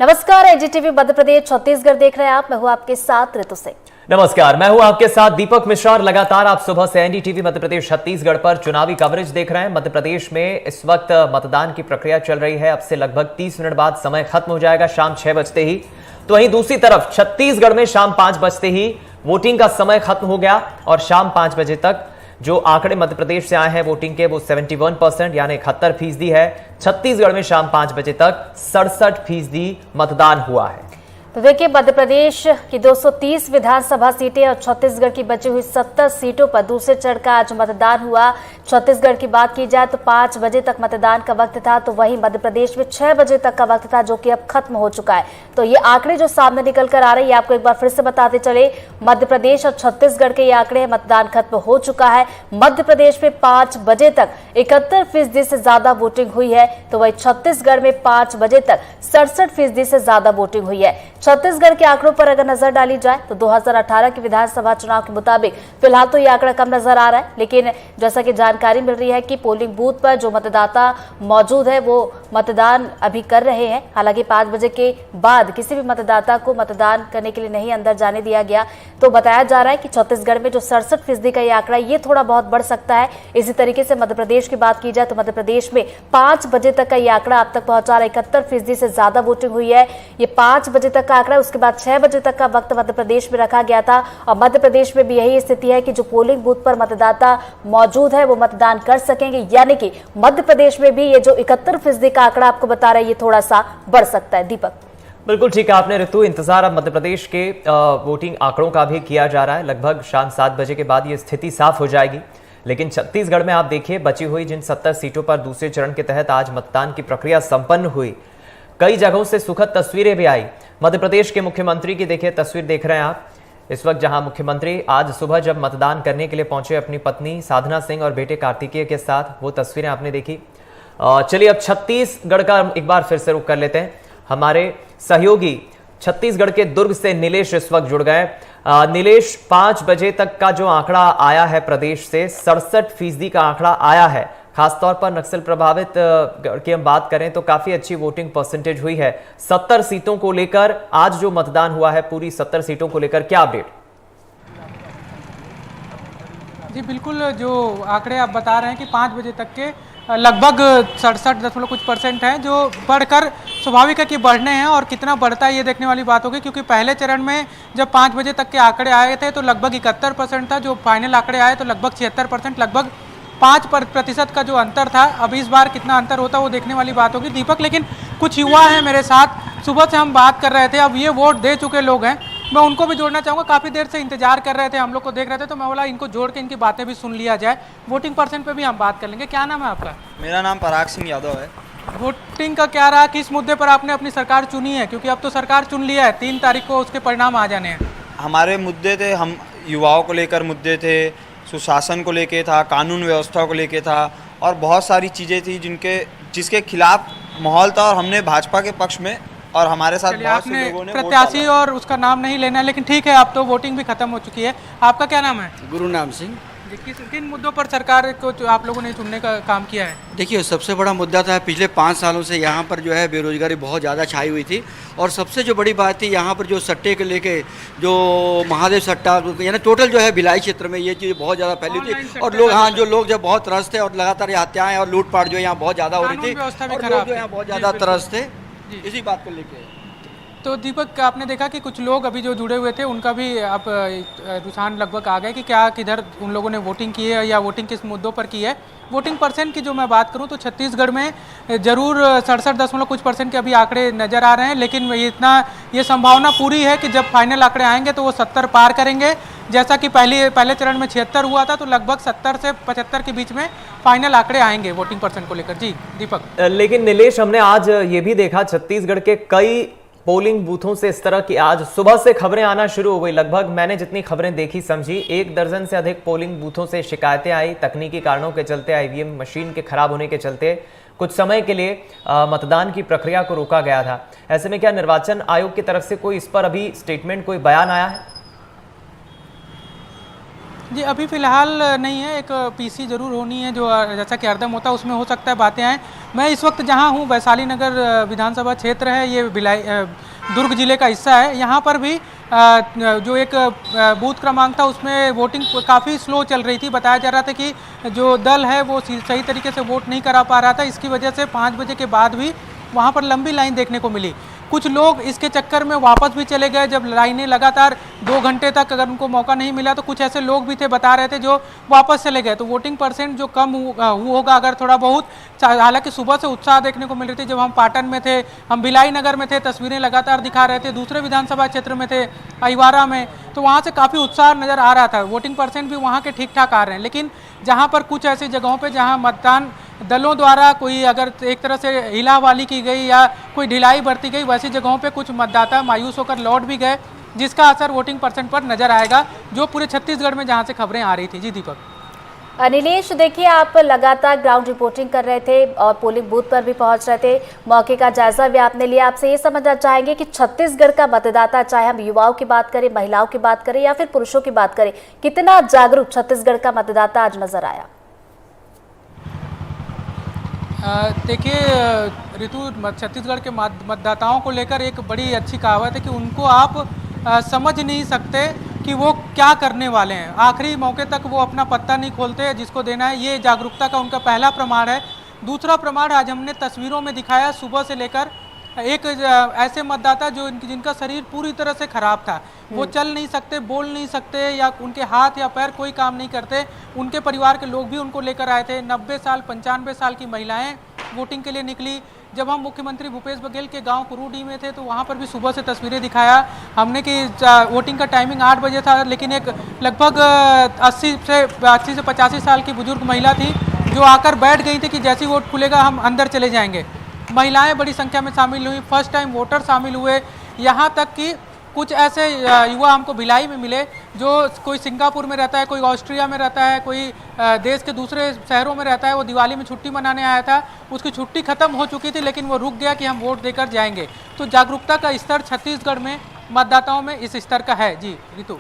नमस्कार, एनडीटीवी मध्य प्रदेश छत्तीसगढ़ देख रहे हैं आप। मैं हूं आपके साथ ऋतु सिंह। नमस्कार, मैं हूं आपके साथ दीपक मिश्रा। लगातार आप सुबह से एनडीटीवी मध्य प्रदेश छत्तीसगढ़ पर चुनावी कवरेज देख रहे हैं। मध्य प्रदेश में इस वक्त मतदान की प्रक्रिया चल रही है। अब से लगभग 30 मिनट बाद समय खत्म हो जाएगा, शाम 6 बजते ही। तो वहीं दूसरी तरफ छत्तीसगढ़ में शाम 5 बजते ही वोटिंग का समय खत्म हो गया और शाम 5 बजे तक जो आंकड़े मध्य प्रदेश से आए हैं वोटिंग के, वो 71% यानी 71% है। छत्तीसगढ़ में शाम 5 बजे तक 67% मतदान हुआ है। तो देखिए, मध्य प्रदेश की 230 विधानसभा सीटें और छत्तीसगढ़ की बची हुई 70 सीटों पर दूसरे चरण का आज मतदान हुआ। छत्तीसगढ़ की बात की जाए तो 5 बजे तक मतदान का वक्त था, तो वहीं मध्य प्रदेश में 6 बजे तक का वक्त था, जो कि अब खत्म हो चुका है। तो ये आंकड़े जो सामने निकल कर आ रहे हैं, आपको एक बार फिर से बताते चले। मध्य प्रदेश और छत्तीसगढ़ के ये आंकड़े, मतदान खत्म हो चुका है। मध्य प्रदेश में 5 बजे तक 71% से ज्यादा वोटिंग हुई है, तो वही छत्तीसगढ़ में 5 बजे तक 67% से ज्यादा वोटिंग हुई है। छत्तीसगढ़ के आंकड़ों पर अगर नजर डाली जाए तो 2018 के विधानसभा चुनाव के मुताबिक फिलहाल तो ये आंकड़ा कम नजर आ रहा है, लेकिन जैसा कि जानकारी मिल रही है कि पोलिंग बूथ पर जो मतदाता मौजूद है वो मतदान अभी कर रहे हैं। हालांकि 5 बजे के बाद किसी भी मतदाता को मतदान करने के लिए नहीं अंदर जाने दिया गया। तो बताया जा रहा है कि छत्तीसगढ़ में जो 67% का ये आंकड़ा, ये थोड़ा बहुत बढ़ सकता है। इसी तरीके से मध्य प्रदेश की बात की जाए तो मध्य प्रदेश में 5 बजे तक का ये आंकड़ा अब तक पहुंचा रहा है। 71% से ज्यादा वोटिंग हुई है। ये 5 बजे तक का आंकड़ा, उसके बाद 6 बजे तक का वक्त मध्य प्रदेश में रखा गया था। और मध्य प्रदेश में भी यही स्थिति है कि जो पोलिंग बूथ पर मतदाता मौजूद है वो मतदान कर सकेंगे, यानी कि मध्य प्रदेश में भी ये जो 71% का आंकड़ा आपको बता रहा है, ये थोड़ा सा बढ़ सकता है। दीपक, बिल्कुल ठीक है आपने ऋतु। इंतजार अब मध्य प्रदेश के वोटिंग आंकड़ों का भी किया जा रहा है। लगभग शाम 7 बजे के बाद ये स्थिति साफ हो जाएगी। लेकिन छत्तीसगढ़ में आप देखिए, बची हुई जिन 70 सीटों पर दूसरे चरण के तहत आज मतदान की प्रक्रिया संपन्न हुई, कई जगहों से सुखद तस्वीरें भी आई। मध्य प्रदेश के मुख्यमंत्री की देखिए तस्वीर देख रहे हैं आप इस वक्त, जहां मुख्यमंत्री आज सुबह जब मतदान करने के लिए पहुंचे अपनी पत्नी साधना सिंह और बेटे कार्तिकेय के साथ, वो तस्वीरें आपने देखी। चलिए अब छत्तीसगढ़ का एक बार फिर से रुख कर लेते हैं। हमारे सहयोगी छत्तीसगढ़ के दुर्ग से नीलेश इस वक्त जुड़ गए। नीलेश, 5 बजे तक का जो आंकड़ा आया है प्रदेश से, 67% का आंकड़ा आया है। खासतौर पर नक्सल प्रभावित की हम बात करें तो काफी अच्छी वोटिंग परसेंटेज हुई है। 70 सीटों को लेकर आज जो मतदान हुआ है, पूरी 70 सीटों को लेकर क्या अपडेट? जी बिल्कुल, जो आंकड़े आप बता रहे हैं कि 5 बजे तक के लगभग 67 कुछ % हैं, जो बढ़कर स्वाभाविक है कि बढ़ने हैं। और कितना बढ़ता है ये देखने वाली बात होगी, क्योंकि पहले चरण में जब 5 बजे तक के आंकड़े आए थे तो लगभग 71% था। जो फाइनल आंकड़े आए तो लगभग 76%, लगभग 5% का जो अंतर था। अब इस बार कितना अंतर होता है वो देखने वाली बात होगी। दीपक, लेकिन कुछ युवा हैं मेरे साथ, सुबह से हम बात कर रहे थे, अब ये वोट दे चुके लोग हैं, मैं उनको भी जोड़ना चाहूँगा। काफ़ी देर से इंतजार कर रहे थे, हम लोग को देख रहे थे, तो मैं बोला इनको जोड़ के इनकी बातें भी सुन लिया जाए। वोटिंग % पे भी हम बात कर लेंगे। क्या नाम है आपका? मेरा नाम पराग सिंह यादव है। वोटिंग का क्या रहा, किस मुद्दे पर आपने अपनी सरकार चुनी है? क्योंकि अब तो सरकार चुन लिया है, 3 तारीख को उसके परिणाम आ जाने हैं। हमारे मुद्दे थे, हम युवाओं को लेकर मुद्दे थे, सुशासन को लेके था, कानून व्यवस्था को लेके था, और बहुत सारी चीज़ें थी जिसके खिलाफ माहौल था। और हमने भाजपा के पक्ष में, और हमारे साथ बहुत से लोगों ने प्रत्याशी और उसका नाम नहीं लेना है, लेकिन ठीक है, अब तो वोटिंग भी खत्म हो चुकी है। आपका क्या नाम है? गुरुनाम सिंह। किन मुद्दों पर सरकार को आप लोगों ने चुनने का काम किया है? देखिए, सबसे बड़ा मुद्दा था पिछले 5 सालों से यहाँ पर जो है बेरोजगारी बहुत ज़्यादा छाई हुई थी। और सबसे जो बड़ी बात थी, यहाँ पर जो सट्टे के लेके जो महादेव सट्टा, यानी टोटल जो है भिलाई क्षेत्र में ये चीज़ बहुत ज़्यादा फैली थी। और लोग, हाँ, जो लोग जब बहुत त्रस्त थे, और लगातार ये हत्याएँ और लूटपाट जो यहाँ बहुत ज़्यादा हो रही थी, और लोग जो यहाँ बहुत ज़्यादा त्रस्त थे इसी बात को लेके। तो दीपक, आपने देखा कि कुछ लोग अभी जो जुड़े हुए थे उनका भी अब रुझान लगभग आ गया कि क्या किधर उन लोगों ने वोटिंग की है या वोटिंग किस मुद्दों पर की है। वोटिंग % की जो मैं बात करूं तो छत्तीसगढ़ में जरूर 67 कुछ % के अभी आंकड़े नज़र आ रहे हैं, लेकिन ये संभावना पूरी है कि जब फाइनल आंकड़े आएंगे तो वो 70 पार करेंगे। जैसा कि पहले चरण में 76 हुआ था, तो लगभग 70 से 75 के बीच में फाइनल आंकड़े आएंगे वोटिंग % को लेकर। जी दीपक, लेकिन नीलेश, हमने आज ये भी देखा छत्तीसगढ़ के कई पोलिंग बूथों से इस तरह की आज सुबह से खबरें आना शुरू हो गई। लगभग मैंने जितनी खबरें देखी समझी, 1 दर्जन से अधिक पोलिंग बूथों से शिकायतें आई तकनीकी कारणों के चलते, ईवीएम मशीन के खराब होने के चलते कुछ समय के लिए मतदान की प्रक्रिया को रोका गया था। ऐसे में क्या निर्वाचन आयोग की तरफ से कोई इस पर अभी स्टेटमेंट, कोई बयान आया है? जी अभी फिलहाल नहीं है, एक पीसी जरूर होनी है जो जैसा कि हरदम होता है, उसमें हो सकता है बातें आएँ। मैं इस वक्त जहां हूं वैशाली नगर विधानसभा क्षेत्र है, ये दुर्ग जिले का हिस्सा है। यहाँ पर भी जो एक बूथ क्रमांक था उसमें वोटिंग काफ़ी स्लो चल रही थी। बताया जा रहा था कि जो दल है वो सही तरीके से वोट नहीं करा पा रहा था। इसकी वजह से 5 बजे के बाद भी वहाँ पर लंबी लाइन देखने को मिली। कुछ लोग इसके चक्कर में वापस भी चले गए, जब लाइनें लगातार 2 घंटे तक अगर उनको मौका नहीं मिला तो कुछ ऐसे लोग भी थे, बता रहे थे, जो वापस चले गए। तो वोटिंग परसेंट जो कम होगा अगर थोड़ा बहुत, हालांकि सुबह से उत्साह देखने को मिल रही थी। जब हम पाटन में थे, हम भिलाई नगर में थे, तस्वीरें लगातार दिखा रहे थे, दूसरे विधानसभा क्षेत्र में थे अहिवारा में, तो वहाँ से काफ़ी उत्साह नज़र आ रहा था। वोटिंग परसेंट भी वहाँ के ठीक ठाक आ रहे हैं। लेकिन जहाँ पर कुछ ऐसी जगहों पर जहाँ मतदान दलों द्वारा कोई अगर एक तरह से हिलावाली की गई या कोई ढिलाई बरती गई, वैसी जगहों पे कुछ मतदाता मायूस होकर लौट भी गए, जिसका असर वोटिंग परसेंट पर नजर आएगा, जो पूरे छत्तीसगढ़ में जहां से खबरें आ रही थी। जी दीपक। नीलेश, देखिए आप लगातार ग्राउंड रिपोर्टिंग कर रहे थे और पोलिंग बूथ पर भी पहुंच रहे थे, मौके का जायजा भी आपने लिया। आपसे ये समझना चाहेंगे कि छत्तीसगढ़ का मतदाता, चाहे हम युवाओं की बात करें, महिलाओं की बात करें या फिर पुरुषों की बात करें, कितना जागरूक छत्तीसगढ़ का मतदाता आज नजर आया? देखिए ऋतु, छत्तीसगढ़ के मतदाताओं को लेकर एक बड़ी अच्छी कहावत है कि उनको आप समझ नहीं सकते कि वो क्या करने वाले हैं। आखिरी मौके तक वो अपना पत्ता नहीं खोलते जिसको देना है। ये जागरूकता का उनका पहला प्रमाण है। दूसरा प्रमाण आज हमने तस्वीरों में दिखाया, सुबह से लेकर एक ऐसे मतदाता जिनका शरीर पूरी तरह से खराब था, वो चल नहीं सकते, बोल नहीं सकते, या उनके हाथ या पैर कोई काम नहीं करते। उनके परिवार के लोग भी उनको लेकर आए थे। 90 साल 95 साल की महिलाएं वोटिंग के लिए निकली। जब हम मुख्यमंत्री भूपेश बघेल के गांव कुरूडी में थे तो वहां पर भी सुबह से तस्वीरें दिखाया हमने कि वोटिंग का टाइमिंग 8 बजे था, लेकिन एक लगभग 80 से 85 साल की बुजुर्ग महिला थी जो आकर बैठ गई थी कि जैसे ही वोट खुलेगा हम अंदर चले जाएंगे। महिलाएं बड़ी संख्या में शामिल हुई, फर्स्ट टाइम वोटर शामिल हुए। यहाँ तक कि कुछ ऐसे युवा हमको भिलाई में मिले जो कोई सिंगापुर में रहता है, कोई ऑस्ट्रिया में रहता है, कोई देश के दूसरे शहरों में रहता है। वो दिवाली में छुट्टी मनाने आया था, उसकी छुट्टी खत्म हो चुकी थी, लेकिन वो रुक गया कि हम वोट देकर जाएंगे। तो जागरूकता का स्तर छत्तीसगढ़ में मतदाताओं में इस स्तर का है। जी ऋतु।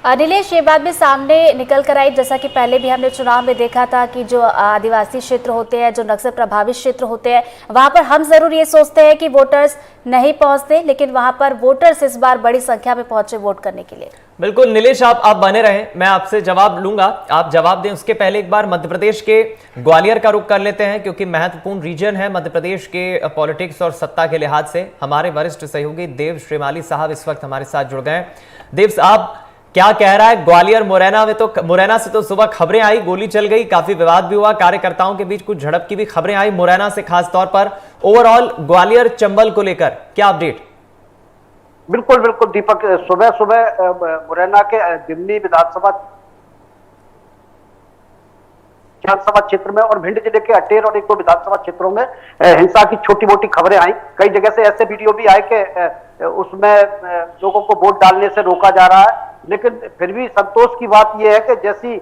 नीलेश, ये बात भी सामने निकल कर आई, जैसा कि पहले भी हमने चुनाव में देखा था कि जो आदिवासी क्षेत्र होते हैं, जो नक्सल प्रभावित क्षेत्र होते हैं, वहां पर हम जरूर ये सोचते हैं कि वोटर्स नहीं पहुंचते, लेकिन वहां पर वोटर्स इस बार बड़ी संख्या में पहुंचे वोट करने के लिए। बिल्कुल नीलेश, आप बने रहें, मैं आपसे जवाब लूंगा। आप जवाब दें उसके पहले एक बार मध्य प्रदेश के ग्वालियर का रुख कर लेते हैं, क्योंकि महत्वपूर्ण रीजन है मध्य प्रदेश के पॉलिटिक्स और सत्ता के लिहाज से। हमारे वरिष्ठ सहयोगी देव श्रीमाली साहब इस वक्त हमारे साथ जुड़ गए। देव साहब, क्या कह रहा है ग्वालियर? मुरैना से तो सुबह खबरें आई, गोली चल गई, काफी विवाद भी हुआ, कार्यकर्ताओं के बीच कुछ झड़प की भी खबरें आई मुरैना से खास तौर पर। ओवरऑल ग्वालियर चंबल को लेकर क्या अपडेट? बिल्कुल बिल्कुल दीपक, सुबह सुबह मुरैना के दिमनी विधानसभा क्षेत्र में और भिंड जिले के अटेर और 1-2 विधानसभा क्षेत्रों में हिंसा की छोटी मोटी खबरें आई। कई जगह से ऐसे वीडियो भी आए कि उसमें लोगों को वोट डालने से रोका जा रहा है। लेकिन फिर भी संतोष की बात यह है कि जैसी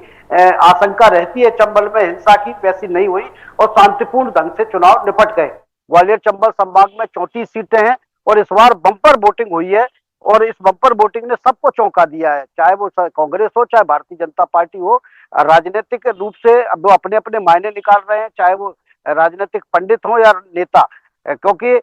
आशंका रहती है चंबल में हिंसा की, वैसी नहीं हुई और शांतिपूर्ण ढंग से चुनाव निपट गए। ग्वालियर चंबल संभाग में 34 सीटें हैं और इस बार बम्पर वोटिंग हुई है और इस बम्पर वोटिंग ने सबको चौंका दिया है, चाहे वो कांग्रेस हो, चाहे भारतीय जनता पार्टी हो। राजनीतिक रूप से अब वो अपने अपने मायने निकाल रहे हैं, चाहे वो राजनीतिक पंडित हो या नेता, क्योंकि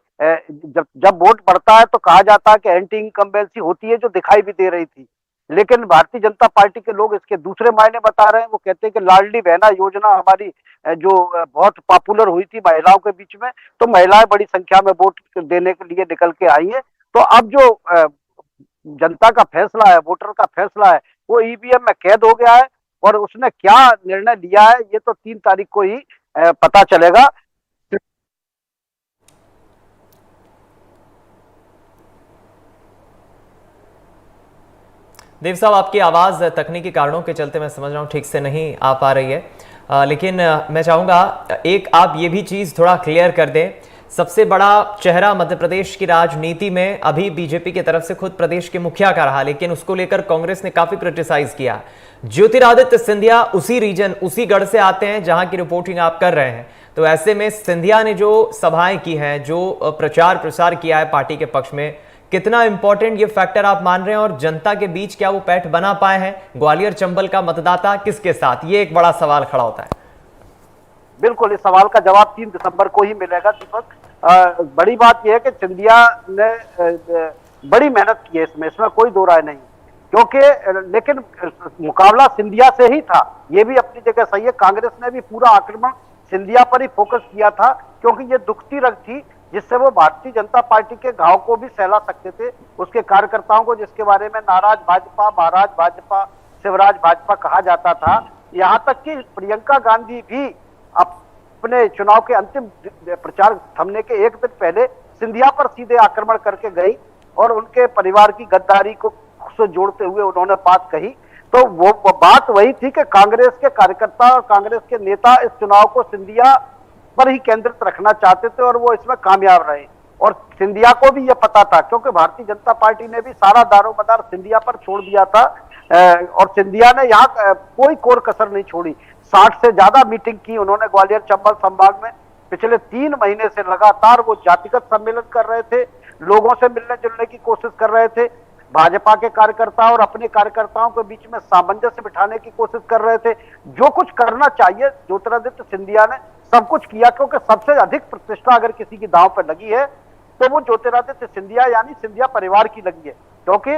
जब वोट बढ़ता है तो कहा जाता है कि एंटी इनकम्बेंसी होती है, जो दिखाई भी दे रही थी। लेकिन भारतीय जनता पार्टी के लोग इसके दूसरे मायने बता रहे हैं। वो कहते हैं कि लाडली बहना योजना हमारी जो बहुत पॉपुलर हुई थी महिलाओं के बीच में, तो महिलाएं बड़ी संख्या में वोट देने के लिए निकल के आई है। तो अब जो जनता का फैसला है, वोटर का फैसला है, वो ईवीएम में कैद हो गया है और उसने क्या निर्णय लिया है ये तो 3 तारीख को ही पता चलेगा। देव साहब, आपकी आवाज़ तकनीकी कारणों के चलते मैं समझ रहा हूँ ठीक से नहीं आ पा रही है, लेकिन मैं चाहूँगा एक आप ये भी चीज़ थोड़ा क्लियर कर दें। सबसे बड़ा चेहरा मध्य प्रदेश की राजनीति में अभी बीजेपी की तरफ से खुद प्रदेश के मुखिया का रहा, लेकिन उसको लेकर कांग्रेस ने काफ़ी क्रिटिसाइज किया। ज्योतिरादित्य सिंधिया उसी रीजन, उसी गढ़ से आते हैं जहां की रिपोर्टिंग आप कर रहे हैं। तो ऐसे में सिंधिया ने जो सभाएं की हैं, जो प्रचार प्रसार किया है पार्टी के पक्ष में, कितना इंपॉर्टेंट ये फैक्टर आप मान रहे हैं और जनता के बीच क्या वो पैठ बना पाए हैं? ग्वालियर चंबल का मतदाता किसके साथ, ये एक बड़ा सवाल खड़ा होता है। बिल्कुल, इस सवाल का जवाब 3 दिसंबर को ही मिलेगा दीपक। बड़ी बात यह है कि सिंधिया ने बड़ी मेहनत की है इसमें कोई दो राय नहीं, क्योंकि लेकिन मुकाबला सिंधिया से ही था, ये भी अपनी जगह सही है। कांग्रेस ने भी पूरा आक्रमण सिंधिया पर ही फोकस किया था, क्योंकि ये दुखती रग थी जिससे वो भारतीय जनता पार्टी के घाव को भी सहला सकते थे, उसके कार्यकर्ताओं को, जिसके बारे में नाराज भाजपा, महाराज भाजपा, शिवराज भाजपा कहा जाता था। यहाँ तक कि प्रियंका गांधी भी अपने चुनाव के अंतिम प्रचार थमने के एक दिन पहले सिंधिया पर सीधे आक्रमण करके गई और उनके परिवार की गद्दारी को से जोड़ते हुए उन्होंने बात कही। तो वो बात वही थी कि कांग्रेस के कार्यकर्ता और कांग्रेस के नेता इस चुनाव को सिंधिया पर ही केंद्रित रखना चाहते थे और वो इसमें कामयाब रहे। और सिंधिया को भी यह पता था, क्योंकि भारतीय जनता पार्टी ने भी सारा दारोमदार सिंधिया पर छोड़ दिया था और सिंधिया ने यहाँ कोई कोर कसर नहीं छोड़ी। 60 से ज्यादा मीटिंग की उन्होंने ग्वालियर चंबल संभाग में। पिछले 3 महीने से लगातार वो जातिगत सम्मेलन कर रहे थे, लोगों से मिलने जुलने की कोशिश कर रहे थे, भाजपा के कार्यकर्ता और अपने कार्यकर्ताओं के बीच में सामंजस्य बिठाने की कोशिश कर रहे थे। जो कुछ करना चाहिए ज्योतिरादित्य सिंधिया ने सब कुछ किया, क्योंकि सबसे अधिक प्रतिष्ठा अगर किसी की दांव पर लगी है तो वो ज्योतिरादित्य सिंधिया यानी सिंधिया परिवार की लगी है, क्योंकि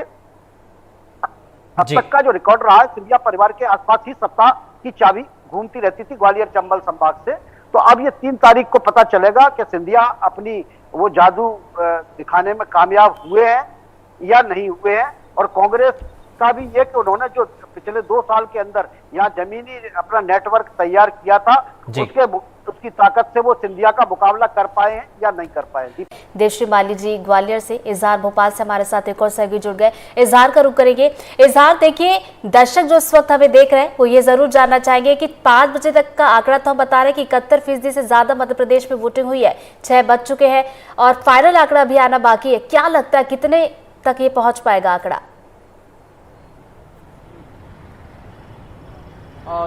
अब तक का जो रिकॉर्ड रहा है सिंधिया परिवार के आसपास ही सत्ता की चाबी घूमती रहती थी ग्वालियर चंबल संभाग से। तो अब ये 3 तारीख को पता चलेगा कि सिंधिया अपनी वो जादू दिखाने में कामयाब हुए हैं या नहीं हुए हैं। और कांग्रेस का भी ये कि उन्होंने जो पिछले 2 साल के अंदर यहाँ जमीनी अपना नेटवर्क तैयार किया था, उसकी ताकत से वो सिंधिया का मुकाबला कर पाए हैं या नहीं कर पाए। देवश्री माली जी ग्वालियर से, इजहार भोपाल से हमारे साथ एक और सहयोगी जुड़ गए। इजहार का रुख करेंगे। इजहार, देखिए दर्शक जो इस वक्त हमें देख रहे हैं वो ये जरूर जानना चाहेंगे कि 5 बजे तक का आंकड़ा तो हम बता रहे हैं कि 71% से ज्यादा मध्य प्रदेश में वोटिंग हुई है, 6 बज चुके हैं और फाइनल आंकड़ा अभी आना बाकी है। क्या लगता है कितने तक ये पहुंच पाएगा आंकड़ा?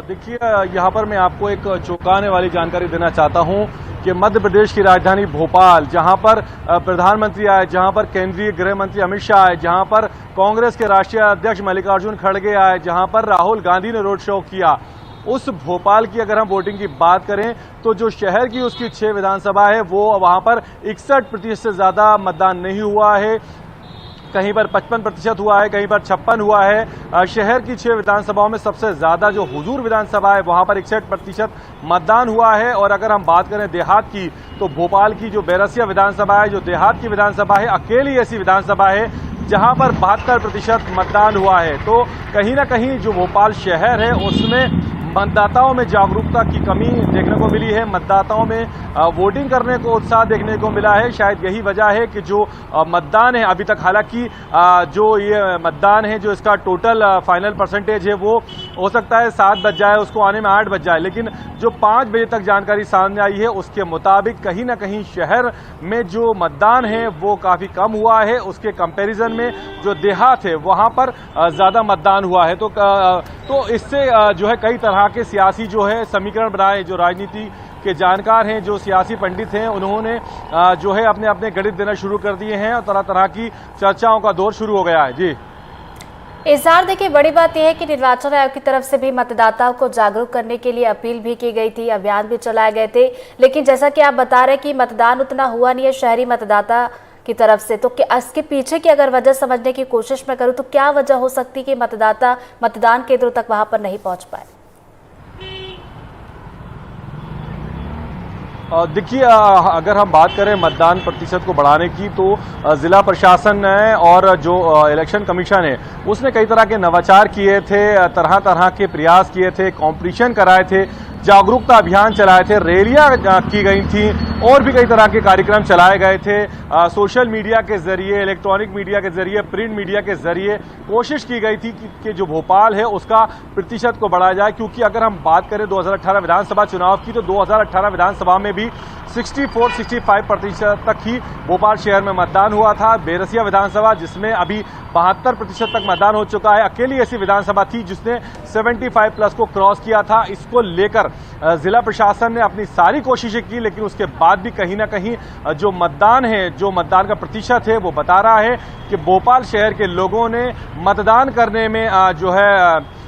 देखिए, यहाँ पर मैं आपको एक चौंकाने वाली जानकारी देना चाहता हूँ कि मध्य प्रदेश की राजधानी भोपाल, जहाँ पर प्रधानमंत्री आए, जहाँ पर केंद्रीय गृह मंत्री अमित शाह आए, जहाँ पर कांग्रेस के राष्ट्रीय अध्यक्ष मल्लिकार्जुन खड़गे आए, जहाँ पर राहुल गांधी ने रोड शो किया, उस भोपाल की अगर हम वोटिंग की बात करें तो जो शहर की उसकी 6 विधानसभा है वो वहाँ पर 61% से ज़्यादा मतदान नहीं हुआ है। कहीं पर 55% हुआ है, कहीं पर 56 हुआ है। शहर की 6 विधानसभाओं में सबसे ज्यादा जो हुजूर विधानसभा है वहां पर 61% मतदान हुआ है। और अगर हम बात करें देहात की तो भोपाल की जो बैरसिया विधानसभा है, जो देहात की विधानसभा है, अकेली ऐसी विधानसभा है जहां पर 72% मतदान हुआ है। तो कहीं ना कहीं जो भोपाल शहर है उसमें मतदाताओं में जागरूकता की कमी देखने को मिली है, मतदाताओं में वोटिंग करने को उत्साह देखने को मिला है। शायद यही वजह है कि जो मतदान है अभी तक, हालांकि जो ये मतदान है, जो इसका टोटल फाइनल परसेंटेज है वो हो सकता है 7 बज जाए, उसको आने में 8 बज जाए, लेकिन जो 5 बजे तक जानकारी सामने आई है उसके मुताबिक कहीं ना कहीं शहर में जो मतदान है वो काफ़ी कम हुआ है। उसके कंपैरिजन में जो देहात है वहाँ पर ज़्यादा मतदान हुआ है। तो इससे जो है कई तरह के सियासी जो है समीकरण बनाए, जो राजनीति के जानकार हैं, जो सियासी पंडित हैं, उन्होंने जो है अपने अपने गणित देना शुरू कर दिए हैं और तरह तरह की चर्चाओं का दौर शुरू हो गया है। जी इजहार, देखिए बड़ी बात यह है कि निर्वाचन आयोग की तरफ से भी मतदाताओं को जागरूक करने के लिए अपील भी की गई थी, अभियान भी चलाए गए थे, लेकिन जैसा कि आप बता रहे हैं कि मतदान उतना हुआ नहीं है शहरी मतदाता की तरफ से। तो इसके पीछे की अगर वजह समझने की कोशिश मैं करूं तो क्या वजह हो सकती है कि मतदाता मतदान केंद्रों तक वहां पर नहीं पहुंच पाए? देखिए, अगर हम बात करें मतदान प्रतिशत को बढ़ाने की तो जिला प्रशासन ने और जो इलेक्शन कमीशन है उसने कई तरह के नवाचार किए थे, तरह तरह के प्रयास किए थे, कॉम्पिटिशन कराए थे, जागरूकता अभियान चलाए थे, रैलियां की गई थी और भी कई तरह के कार्यक्रम चलाए गए थे। सोशल मीडिया के जरिए, इलेक्ट्रॉनिक मीडिया के जरिए, प्रिंट मीडिया के जरिए कोशिश की गई थी कि जो भोपाल है उसका प्रतिशत को बढ़ाया जाए, क्योंकि अगर हम बात करें 2018 विधानसभा चुनाव की तो 2018 विधानसभा में भी 64-65% तक ही भोपाल शहर में मतदान हुआ था। बेरसिया विधानसभा जिसमें अभी 72% तक मतदान हो चुका है, अकेली ऐसी विधानसभा थी जिसने 75+ को क्रॉस किया था। इसको लेकर जिला प्रशासन ने अपनी सारी कोशिशें की, लेकिन उसके बाद भी कहीं ना कहीं जो मतदान है, जो मतदान का प्रतिशत है, वो बता रहा है कि भोपाल शहर के लोगों ने मतदान करने में जो है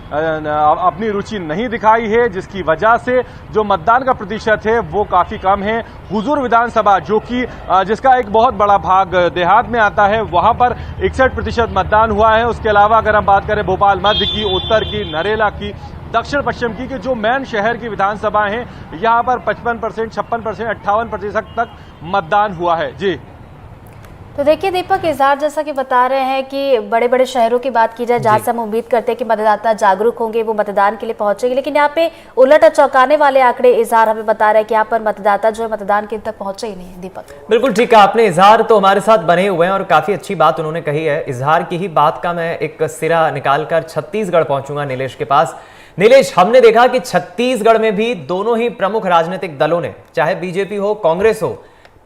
अपनी रुचि नहीं दिखाई है, जिसकी वजह से जो मतदान का प्रतिशत है वो काफी कम है। हुजूर विधानसभा जो कि जिसका एक बहुत बड़ा भाग देहात में आता है, वहां पर 61% मतदान हुआ है। उसके अलावा अगर हम बात करें भोपाल मध्य की, उत्तर की, नरेला की, दक्षिण पश्चिम की, कि जो मेन शहर की विधानसभाएं हैं, यहां पर 55%, 56%, 58% तक मतदान हुआ है। जी तो देखिए दीपक, इजहार जैसा कि बता रहे हैं कि बड़े बड़े शहरों की बात की जाए जहां से हम उम्मीद करते हैं कि मतदाता जागरूक होंगे, वो मतदान के लिए पहुंचेंगे, लेकिन यहाँ पे उलट और चौंकाने वाले आंकड़े इजहार हमें बता रहे हैं कि यहाँ पर मतदाता जो है मतदान के तक पहुंचे ही नहीं है। दीपक बिल्कुल ठीक है आपने, इजहार तो हमारे साथ बने हुए हैं और काफी अच्छी बात उन्होंने कही है। इजहार की ही बात का मैं एक सिरा निकालकर छत्तीसगढ़ पहुंचूंगा नीलेश के पास। नीलेश, हमने देखा कि छत्तीसगढ़ में भी दोनों ही प्रमुख राजनीतिक दलों ने, चाहे बीजेपी हो कांग्रेस हो,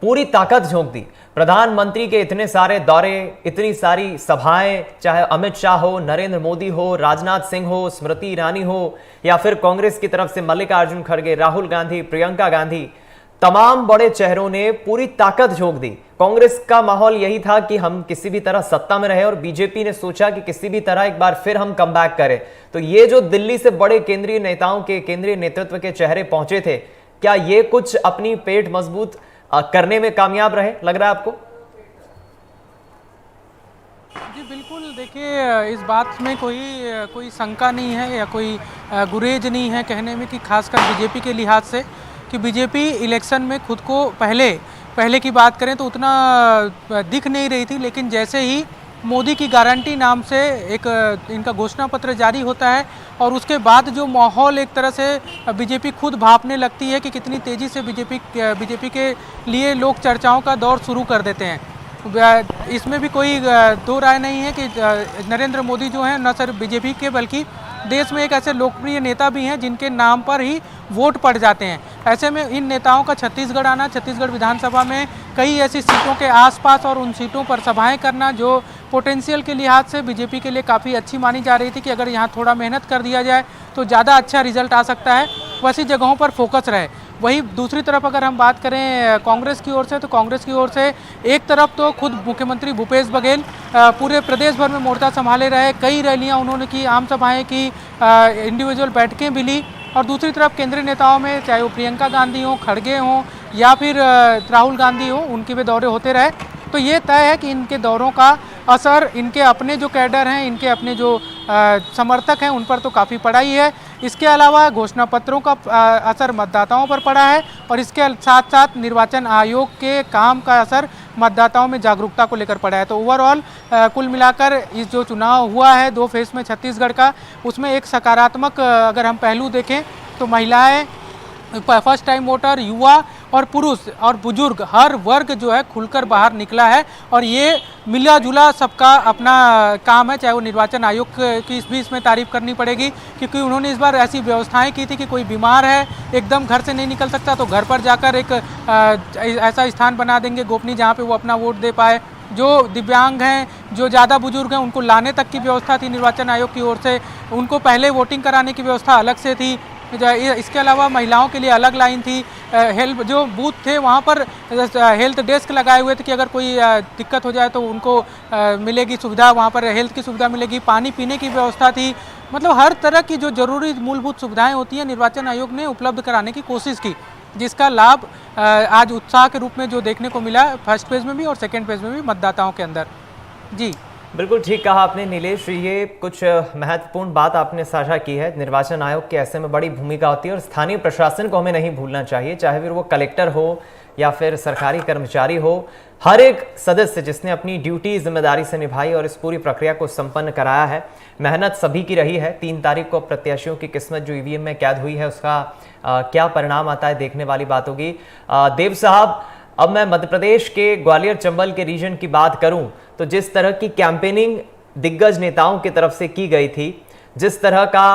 पूरी ताकत झोंक दी। प्रधानमंत्री के इतने सारे दौरे, इतनी सारी सभाएं, चाहे अमित शाह हो, नरेंद्र मोदी हो, राजनाथ सिंह हो, स्मृति ईरानी हो, या फिर कांग्रेस की तरफ से मल्लिकार्जुन खड़गे, राहुल गांधी, प्रियंका गांधी, तमाम बड़े चेहरों ने पूरी ताकत झोंक दी। कांग्रेस का माहौल यही था कि हम किसी भी तरह सत्ता में रहे, और बीजेपी ने सोचा कि किसी भी तरह एक बार फिर हम कमबैक करें। तो ये जो दिल्ली से बड़े केंद्रीय नेताओं के, केंद्रीय नेतृत्व के चेहरे पहुंचे थे, क्या ये कुछ अपनी पेट मजबूत करने में कामयाब रहे, लग रहा है आपको? जी बिल्कुल, देखिए इस बात में कोई शंका नहीं है या कोई गुरेज नहीं है कहने में कि खासकर बीजेपी के लिहाज से, कि बीजेपी इलेक्शन में खुद को पहले की बात करें तो उतना दिख नहीं रही थी, लेकिन जैसे ही मोदी की गारंटी नाम से एक इनका घोषणा पत्र जारी होता है और उसके बाद जो माहौल एक तरह से बीजेपी खुद भांपने लगती है कि कितनी तेज़ी से बीजेपी के लिए लोग चर्चाओं का दौर शुरू कर देते हैं। इसमें भी कोई दो राय नहीं है कि नरेंद्र मोदी जो हैं न सिर्फ बीजेपी के बल्कि देश में एक ऐसे लोकप्रिय नेता भी हैं जिनके नाम पर ही वोट पड़ जाते हैं। ऐसे में इन नेताओं का छत्तीसगढ़ आना, छत्तीसगढ़ विधानसभा में कई ऐसी सीटों के आसपास और उन सीटों पर सभाएं करना जो पोटेंशियल के लिहाज से बीजेपी के लिए काफ़ी अच्छी मानी जा रही थी कि अगर यहाँ थोड़ा मेहनत कर दिया जाए तो ज़्यादा अच्छा रिजल्ट आ सकता है, वैसी जगहों पर फोकस रहे। वहीं दूसरी तरफ अगर हम बात करें कांग्रेस की ओर से, तो कांग्रेस की ओर से एक तरफ तो खुद मुख्यमंत्री भूपेश बघेल पूरे प्रदेश भर में मोर्चा संभाले रहे, कई रैलियां उन्होंने की, आम सभाएं की, इंडिविजुअल बैठकें भी ली, और दूसरी तरफ केंद्रीय नेताओं में चाहे वो प्रियंका गांधी हो, खड़गे हों या फिर राहुल गांधी हो, उनके भी दौरे होते रहे। तो ये तय है कि इनके दौरों का असर इनके अपने जो कैडर हैं, इनके अपने जो समर्थक हैं, उन पर तो काफ़ी पड़ा ही है। इसके अलावा घोषणा पत्रों का असर मतदाताओं पर पड़ा है, और इसके साथ साथ निर्वाचन आयोग के काम का असर मतदाताओं में जागरूकता को लेकर पड़ा है। तो ओवरऑल कुल मिलाकर इस जो चुनाव हुआ है 2 फेज में छत्तीसगढ़ का, उसमें एक सकारात्मक अगर हम पहलू देखें तो महिलाएं, फर्स्ट टाइम वोटर, युवा और पुरुष और बुजुर्ग, हर वर्ग जो है खुलकर बाहर निकला है, और ये मिला जुला सबका अपना काम है। चाहे वो निर्वाचन आयोग की भी इसमें तारीफ करनी पड़ेगी, क्योंकि उन्होंने इस बार ऐसी व्यवस्थाएं की थी कि कोई बीमार है, एकदम घर से नहीं निकल सकता, तो घर पर जाकर एक ऐसा स्थान बना देंगे गोपनीय जहाँ पे वो अपना वोट दे पाए। जो दिव्यांग हैं, जो ज़्यादा बुजुर्ग हैं, उनको लाने तक की व्यवस्था थी निर्वाचन आयोग की ओर से, उनको पहले वोटिंग कराने की व्यवस्था अलग से थी। इसके अलावा महिलाओं के लिए अलग लाइन थी, हेल्प जो बूथ थे वहाँ पर हेल्थ डेस्क लगाए हुए थे कि अगर कोई दिक्कत हो जाए तो उनको मिलेगी सुविधा, वहाँ पर हेल्थ की सुविधा मिलेगी, पानी पीने की व्यवस्था थी। मतलब हर तरह की जो जरूरी मूलभूत सुविधाएं होती हैं निर्वाचन आयोग ने उपलब्ध कराने की कोशिश की, जिसका लाभ आज उत्साह के रूप में जो देखने को मिला फर्स्ट फेज में भी और सेकेंड फेज में भी मतदाताओं के अंदर। जी बिल्कुल ठीक कहा आपने नीलेश, ये कुछ महत्वपूर्ण बात आपने साझा की है। निर्वाचन आयोग के ऐसे में बड़ी भूमिका होती है और स्थानीय प्रशासन को हमें नहीं भूलना चाहिए, चाहे फिर वो कलेक्टर हो या फिर सरकारी कर्मचारी हो। हर एक सदस्य जिसने अपनी ड्यूटी जिम्मेदारी से निभाई और इस पूरी प्रक्रिया को संपन्न कराया है, मेहनत सभी की रही है। 3 तारीख को प्रत्याशियों की किस्मत जो ईवीएम में कैद हुई है उसका क्या परिणाम आता है देखने वाली बात होगी। देव साहब, अब मैं मध्य प्रदेश के ग्वालियर चंबल के रीजन की बात करूं तो जिस तरह की कैंपेनिंग दिग्गज नेताओं की तरफ से की गई थी, जिस तरह का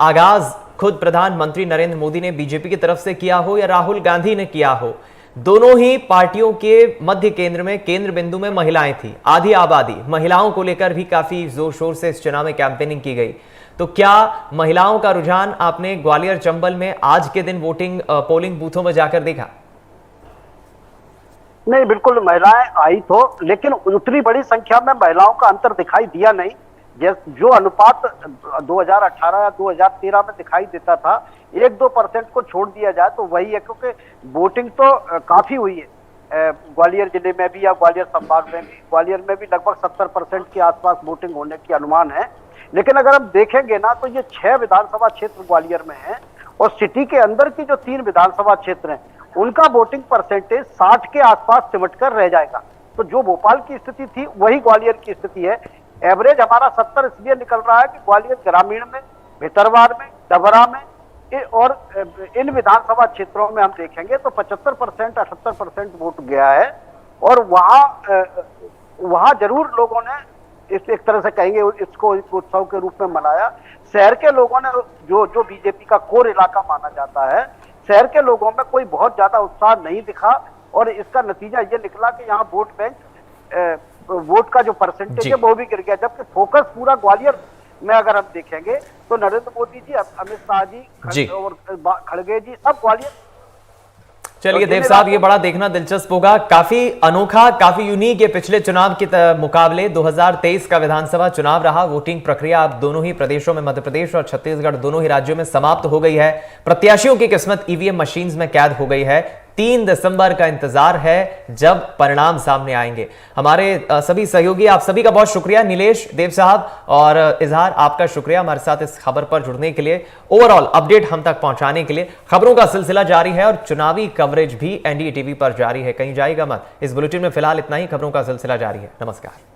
आगाज खुद प्रधानमंत्री नरेंद्र मोदी ने बीजेपी की तरफ से किया हो या राहुल गांधी ने किया हो, दोनों ही पार्टियों के मध्य केंद्र में, केंद्र बिंदु में महिलाएं थी। आधी आबादी महिलाओं को लेकर भी काफी जोर शोर से इस चुनाव में कैंपेनिंग की गई। तो क्या महिलाओं का रुझान आपने ग्वालियर चंबल में आज के दिन वोटिंग पोलिंग बूथों में जाकर देखा? नहीं, बिल्कुल महिलाएं आई तो, लेकिन उतनी बड़ी संख्या में महिलाओं का अंतर दिखाई दिया नहीं। जो अनुपात 2018 या 2013 में दिखाई देता था, 1-2% को छोड़ दिया जाए तो वही है, क्योंकि वोटिंग तो काफी हुई है ग्वालियर जिले में भी या ग्वालियर संभाग में भी। ग्वालियर में भी लगभग 70% के आसपास वोटिंग होने की अनुमान है। लेकिन अगर हम देखेंगे ना, तो ये 6 विधानसभा क्षेत्र ग्वालियर में है और सिटी के अंदर की जो 3 विधानसभा क्षेत्र हैं उनका वोटिंग परसेंटेज 60 के आसपास सिमट कर रह जाएगा। तो जो भोपाल की स्थिति थी वही ग्वालियर की स्थिति है। एवरेज हमारा 70 इसलिए निकल रहा है कि ग्वालियर ग्रामीण में, भितरवार में, डबरा में और इन विधानसभा क्षेत्रों में हम देखेंगे तो 75% 78% वोट गया है। और वहां जरूर लोगों ने इस एक तरह से कहेंगे इसको एक उत्सव के रूप में मनाया। शहर के लोगों ने जो बीजेपी का कोर इलाका माना जाता है, शहर के लोगों में कोई बहुत ज्यादा उत्साह नहीं दिखा और इसका नतीजा ये निकला कि यहाँ वोट बैंक वोट का जो परसेंटेज है वो भी गिर गया। जबकि फोकस पूरा ग्वालियर में अगर हम देखेंगे तो नरेंद्र मोदी जी, अमित शाह जी और खड़गे जी सब ग्वालियर। चलिए देव साहब, ये बड़ा देखना दिलचस्प होगा। काफी अनोखा, काफी यूनिक ये पिछले चुनाव के मुकाबले 2023 का विधानसभा चुनाव रहा। वोटिंग प्रक्रिया अब दोनों ही प्रदेशों में, मध्य प्रदेश और छत्तीसगढ़ दोनों ही राज्यों में समाप्त हो गई है। प्रत्याशियों की किस्मत ईवीएम मशीन्स में कैद हो गई है। 3 दिसंबर का इंतजार है जब परिणाम सामने आएंगे। हमारे सभी सहयोगी, आप सभी का बहुत शुक्रिया। नीलेश, देव साहब और इजहार, आपका शुक्रिया हमारे साथ इस खबर पर जुड़ने के लिए, ओवरऑल अपडेट हम तक पहुंचाने के लिए। खबरों का सिलसिला जारी है और चुनावी कवरेज भी एनडीए टीवी पर जारी है, कहीं जाएगा मत। इस बुलेटिन में फिलहाल इतना ही। खबरों का सिलसिला जारी है। नमस्कार।